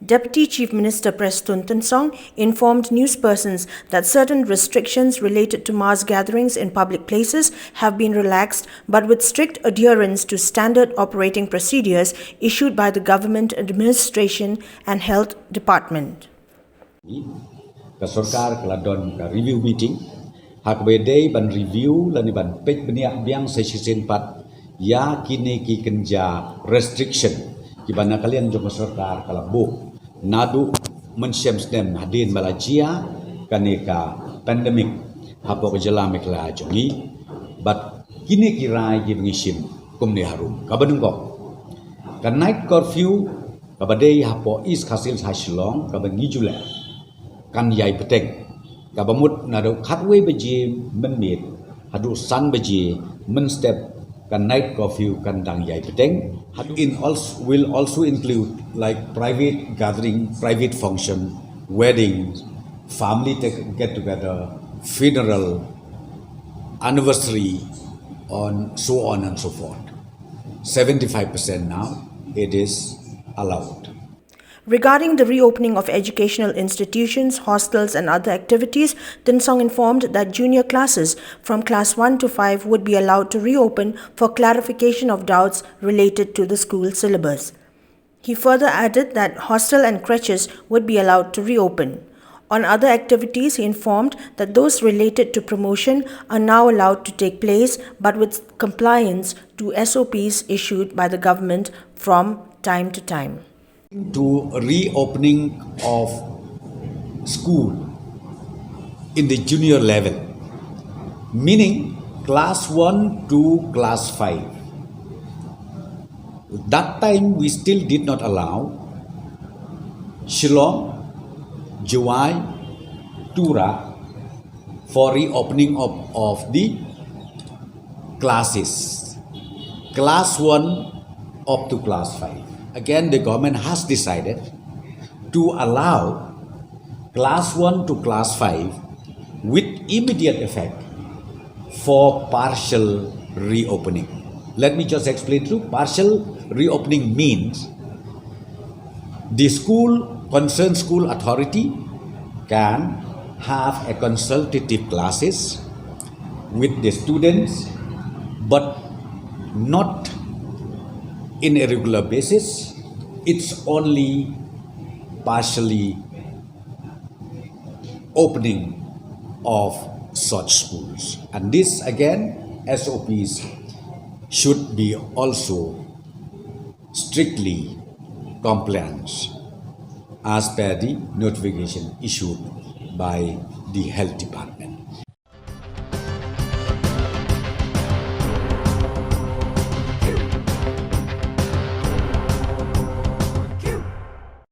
Deputy Chief Minister PRESTONE TYNSONG informed newspersons that certain restrictions related to mass gatherings in public places have been relaxed, but with strict adherence to standard operating procedures issued by the Government Administration and Health Department. Sarkar keladon review meeting hak bedai ban review lani ban pek beniak biang sesisin pat ya kini ki kenja restriction ki bana kalian jong sarkar kalabu nadu mensyem stem hadin malajia kaneka pandemic hapo kejelam ikla jongi but kini kirai ki bengisim kumni harum kabadung kok kan night curfew kabadai hapo is khasil sa Shillong kabangi jula kan yai peteng kabamut nado khatwe beji menmit hadu san beji men step kan night curfew kan dang yai peteng will also include like private gathering, private function, weddings, family get together, funeral, anniversary, so on and so forth. 75% now it is allowed. Regarding the reopening of educational institutions, hostels and other activities, TYNSONG informed that junior classes from class 1 to 5 would be allowed to reopen for clarification of doubts related to the school syllabus. He further added that hostel and creches would be allowed to reopen. On other activities, he informed that those related to promotion are now allowed to take place, but with compliance to SOPs issued by the government from time to time. To reopening of school in the junior level, meaning class 1 to class 5. That time we still did not allow Shillong, Juwai, Tura for reopening of the classes, class 1 up to class 5. Again, the government has decided to allow class 1 to class 5 with immediate effect for partial reopening. Let me just explain to you. Partial reopening means the concerned school authority can have a consultative classes with the students, but not in a regular basis. It's only partially opening of such schools, and this again SOPs should be also strictly compliant as per the notification issued by the Health Department.